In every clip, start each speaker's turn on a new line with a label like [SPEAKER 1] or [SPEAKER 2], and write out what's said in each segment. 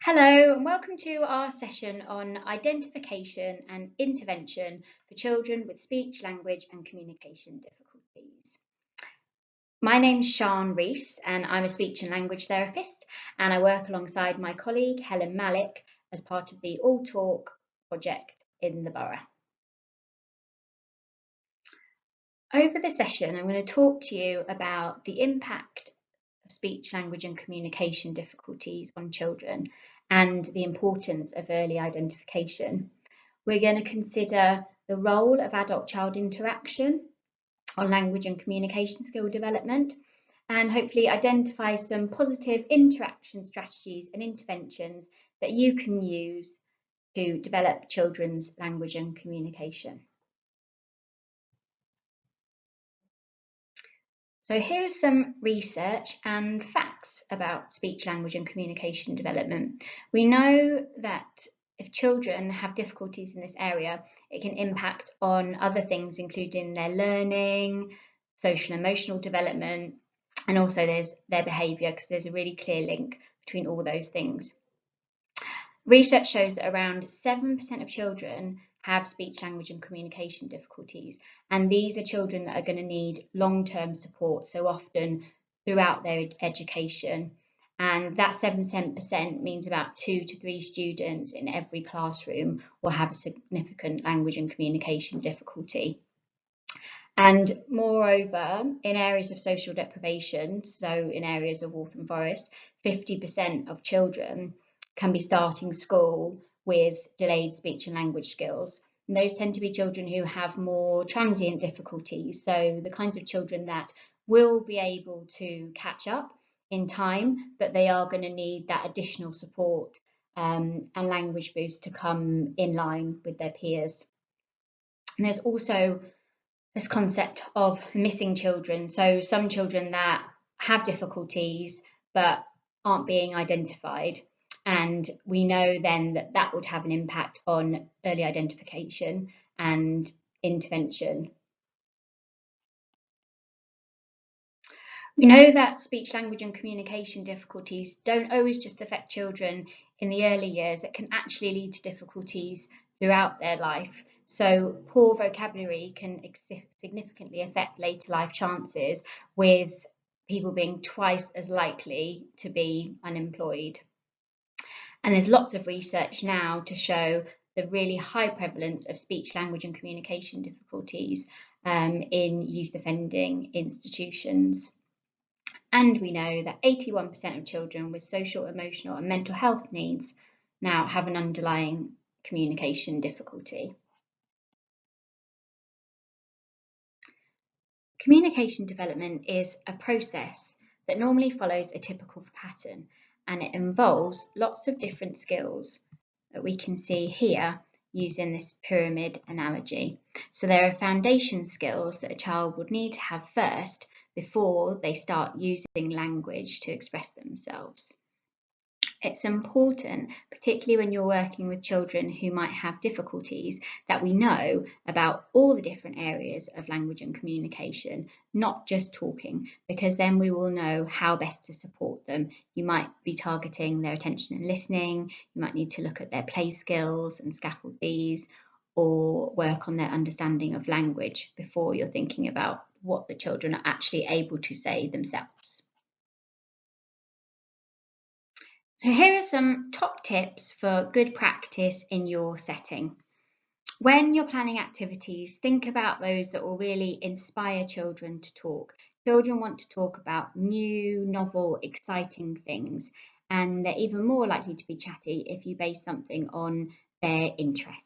[SPEAKER 1] Hello and welcome to our session on identification and intervention for children with speech, language and communication difficulties. My name's Sian Rees and I'm a speech and language therapist, and I work alongside my colleague Helen Malik as part of the All Talk project in the borough. Over the session, I'm going to talk to you about the impact of speech, language and communication difficulties on children and the importance of early identification. We're going to consider the role of adult-child interaction on language and communication skill development, and hopefully identify some positive interaction strategies and interventions that you can use to develop children's language and communication. So here's some research and facts about speech, language and communication development. We know that if children have difficulties in this area, it can impact on other things, including their learning, social and emotional development, and also there's their behaviour, because there's a really clear link between all those things. Research shows that around 7% of children have speech, language and communication difficulties, and these are children that are going to need long-term support, so often throughout their education. And that 7% means about 2 to 3 students in every classroom will have a significant language and communication difficulty. And moreover, in areas of social deprivation, so in areas of Waltham Forest, 50% of children can be starting school with delayed speech and language skills. And those tend to be children who have more transient difficulties, so the kinds of children that will be able to catch up in time, but they are going to need that additional support and language boost to come in line with their peers. And there's also this concept of missing children. So some children that have difficulties but aren't being identified. And we know then that that would have an impact on early identification and intervention. We know that speech, language and communication difficulties don't always just affect children in the early years. It can actually lead to difficulties throughout their life. So poor vocabulary can significantly affect later life chances, with people being twice as likely to be unemployed. And there's lots of research now to show the really high prevalence of speech, language and communication difficulties in youth offending institutions. And we know that 81% of children with social, emotional and mental health needs now have an underlying communication difficulty. Communication development is a process that normally follows a typical pattern, and it involves lots of different skills that we can see here using this pyramid analogy. So there are foundation skills that a child would need to have first before they start using language to express themselves. It's important, particularly when you're working with children who might have difficulties, that we know about all the different areas of language and communication, not just talking, because then we will know how best to support them. You might be targeting their attention and listening, you might need to look at their play skills and scaffold these, or work on their understanding of language before you're thinking about what the children are actually able to say themselves. So here are some top tips for good practice in your setting. When you're planning activities, think about those that will really inspire children to talk. Children want to talk about new, novel, exciting things, and they're even more likely to be chatty if you base something on their interests.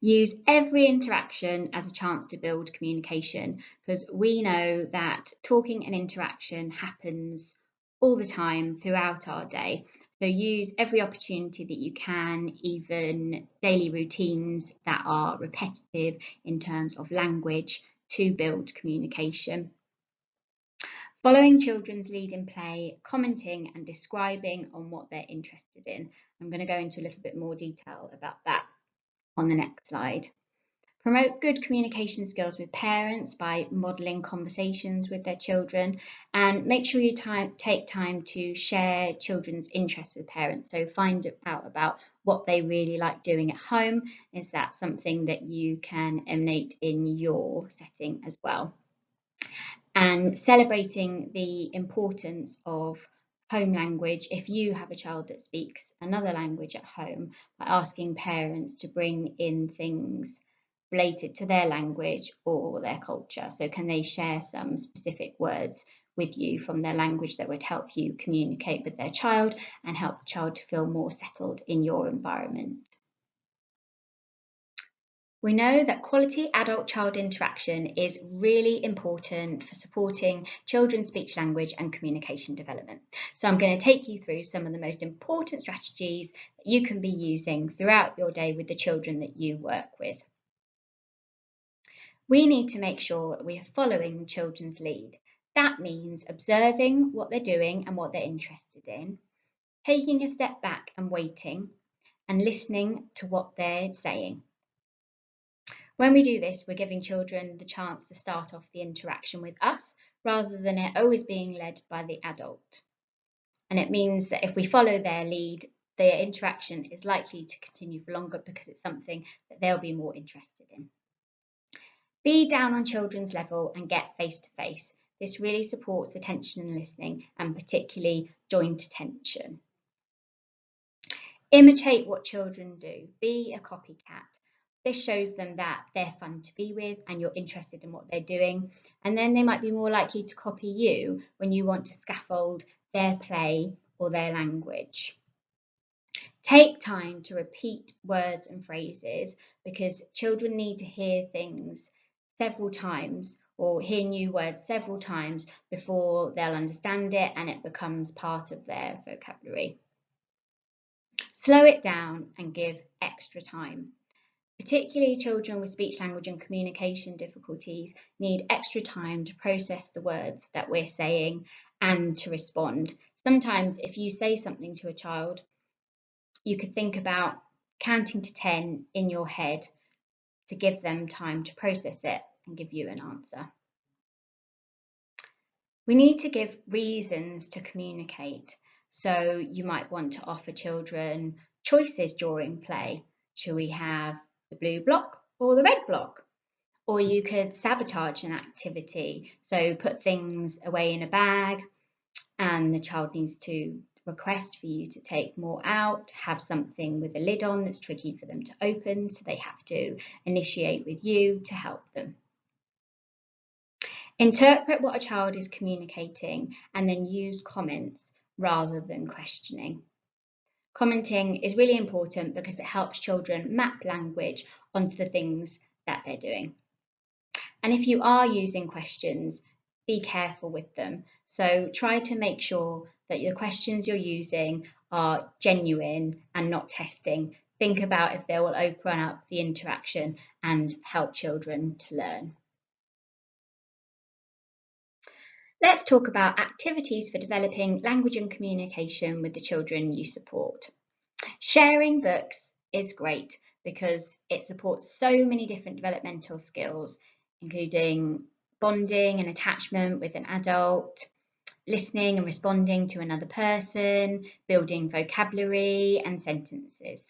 [SPEAKER 1] Use every interaction as a chance to build communication, because we know that talking and interaction happens all the time throughout our day. So use every opportunity that you can, even daily routines that are repetitive in terms of language, to build communication. Following children's lead in play, commenting and describing on what they're interested in. I'm going to go into a little bit more detail about that on the next slide. Promote good communication skills with parents by modelling conversations with their children, and make sure you take time to share children's interests with parents. So find out about what they really like doing at home. Is that something that you can emanate in your setting as well? And celebrating the importance of home language if you have a child that speaks another language at home, by asking parents to bring in things related to their language or their culture. So can they share some specific words with you from their language that would help you communicate with their child and help the child to feel more settled in your environment? We know that quality adult-child interaction is really important for supporting children's speech language and communication development. So I'm going to take you through some of the most important strategies that you can be using throughout your day with the children that you work with. We need to make sure that we are following the children's lead. That means observing what they're doing and what they're interested in, taking a step back and waiting, and listening to what they're saying. When we do this, we're giving children the chance to start off the interaction with us rather than it always being led by the adult. And it means that if we follow their lead, their interaction is likely to continue for longer because it's something that they'll be more interested in. Be down on children's level and get face to face. This really supports attention and listening, and particularly joint attention. Imitate what children do. Be a copycat. This shows them that they're fun to be with and you're interested in what they're doing. And then they might be more likely to copy you when you want to scaffold their play or their language. Take time to repeat words and phrases because children need to hear things several times or hear new words several times before they'll understand it and it becomes part of their vocabulary. Slow it down and give extra time. Particularly children with speech, language and communication difficulties need extra time to process the words that we're saying and to respond. Sometimes if you say something to a child, you could think about counting to 10 in your head to give them time to process it and give you an answer. We need to give reasons to communicate. So you might want to offer children choices during play. Shall we have the blue block or the red block? Or you could sabotage an activity. So put things away in a bag and the child needs to request for you to take more out, have something with a lid on that's tricky for them to open, so they have to initiate with you to help them. Interpret what a child is communicating and then use comments rather than questioning. Commenting is really important because it helps children map language onto the things that they're doing. And if you are using questions, be careful with them. So try to make sure that the questions you're using are genuine and not testing. Think about if they will open up the interaction and help children to learn. Let's talk about activities for developing language and communication with the children you support. Sharing books is great because it supports so many different developmental skills, including bonding and attachment with an adult, listening and responding to another person, building vocabulary and sentences.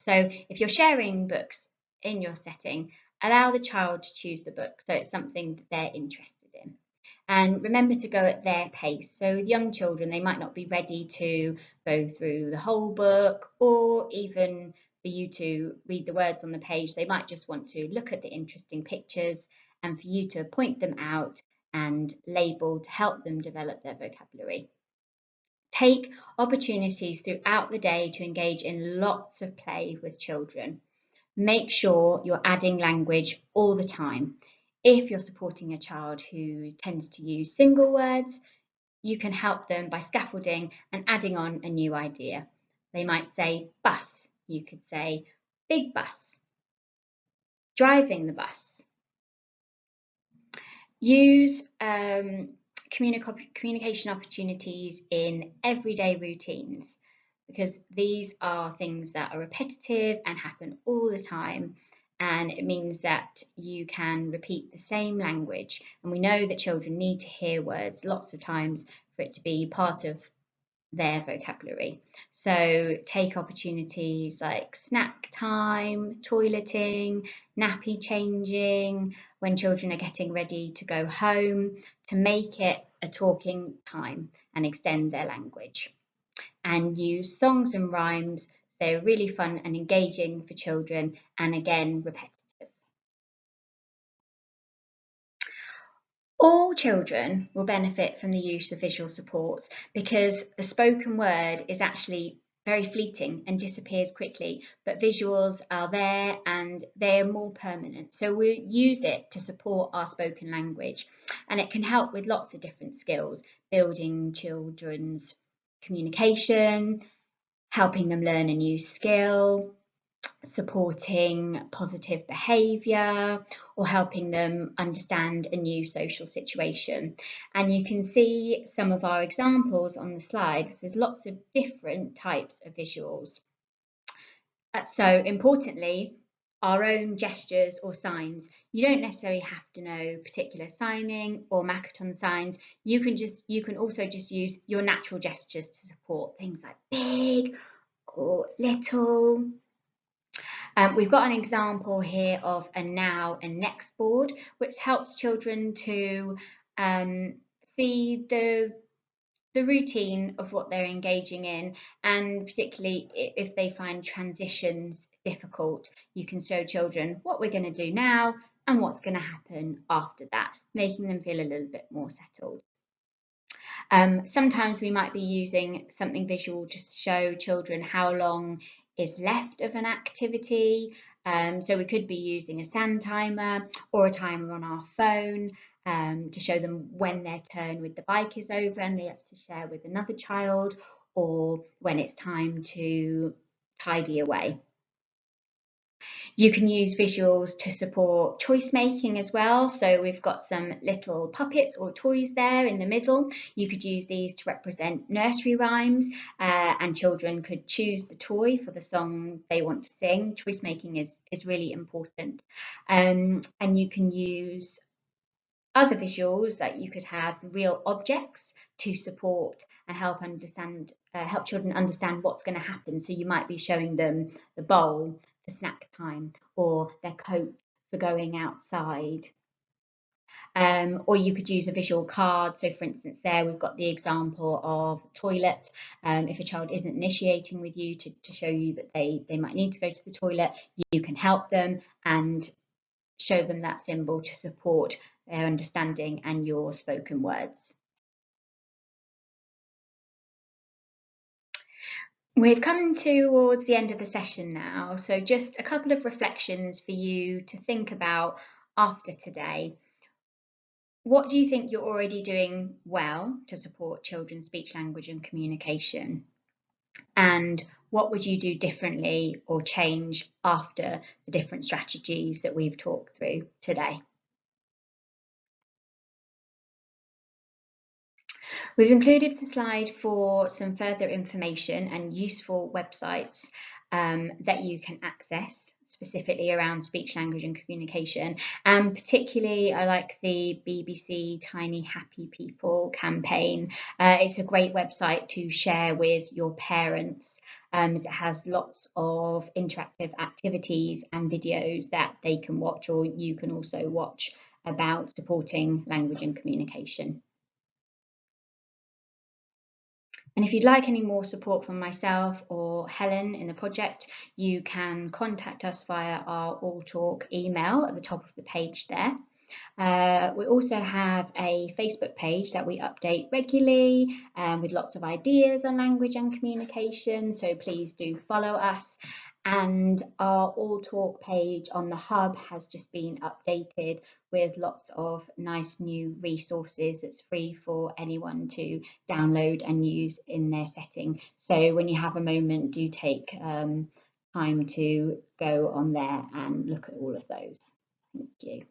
[SPEAKER 1] So if you're sharing books in your setting, allow the child to choose the book so it's something that they're interested in. And remember to go at their pace. So with young children, they might not be ready to go through the whole book or even for you to read the words on the page. They might just want to look at the interesting pictures and for you to point them out and label to help them develop their vocabulary. Take opportunities throughout the day to engage in lots of play with children. Make sure you're adding language all the time. If you're supporting a child who tends to use single words, you can help them by scaffolding and adding on a new idea. They might say bus. You could say big bus, driving the bus. Use communication opportunities in everyday routines because these are things that are repetitive and happen all the time, and it means that you can repeat the same language. And we know that children need to hear words lots of times for it to be part of their vocabulary. So take opportunities like snack time, toileting, nappy changing, when children are getting ready to go home, to make it a talking time and extend their language. And use songs and rhymes. They're really fun and engaging for children, and again, repetitive. All children will benefit from the use of visual supports because the spoken word is actually very fleeting and disappears quickly, but visuals are there and they're more permanent. So we use it to support our spoken language, and it can help with lots of different skills, building children's communication, helping them learn a new skill, supporting positive behaviour, or helping them understand a new social situation. And you can see some of our examples on the slide. There's lots of different types of visuals. So importantly, our own gestures or signs. You don't necessarily have to know particular signing or Makaton signs. You can also just use your natural gestures to support things like big or little. We've got an example here of a now and next board, which helps children to see the routine of what they're engaging in, and particularly if they find transitions difficult, you can show children what we're going to do now and what's going to happen after that, making them feel a little bit more settled. Sometimes we might be using something visual to show children how long is left of an activity. So we could be using a sand timer or a timer on our phone to show them when their turn with the bike is over and they have to share with another child, or when it's time to tidy away. You can use visuals to support choice making as well. So we've got some little puppets or toys there in the middle. You could use these to represent nursery rhymes, and children could choose the toy for the song they want to sing. Choice making is really important. And you can use other visuals, that you could have real objects to support and help children understand what's going to happen. So you might be showing them the bowl for snack time, or their coat for going outside. Or you could use a visual card. So for instance, there we've got the example of toilet. If a child isn't initiating with you to show you that they might need to go to the toilet, you can help them and show them that symbol to support their understanding and your spoken words. We've come towards the end of the session now, so just a couple of reflections for you to think about after today. What do you think you're already doing well to support children's speech, language and communication? And what would you do differently or change after the different strategies that we've talked through today? We've included the slide for some further information and useful websites that you can access, specifically around speech, language and communication. And particularly, I like the BBC Tiny Happy People campaign. It's a great website to share with your parents. It has lots of interactive activities and videos that they can watch, or you can also watch, about supporting language and communication. And if you'd like any more support from myself or Helen in the project, you can contact us via our All Talk email at the top of the page there. We also have a Facebook page that we update regularly with lots of ideas on language and communication, so please do follow us. And our All Talk page on the Hub has just been updated with lots of nice new resources that's free for anyone to download and use in their setting. So when you have a moment, do take time to go on there and look at all of those. Thank you.